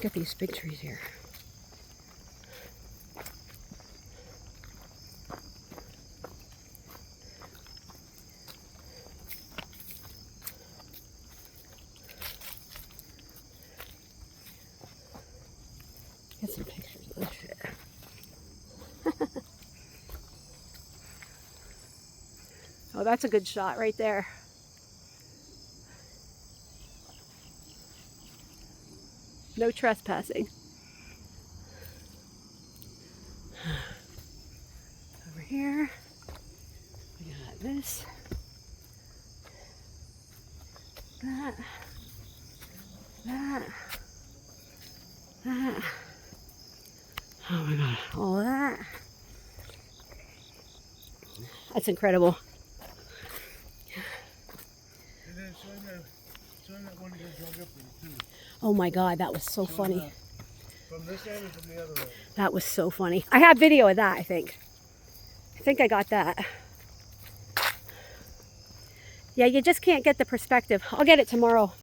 Look at these big trees here. Get some pictures of this shit. Oh, that's a good shot right there. No trespassing. Over here, we got this, that, that. Oh my god, all of that. That's incredible. And then showing that one you drug up there too. Oh my god, that was so funny. From this end and from the other end. That was so funny. I have video of that, I think. I think I got that. Yeah, you just can't get the perspective. I'll get it tomorrow.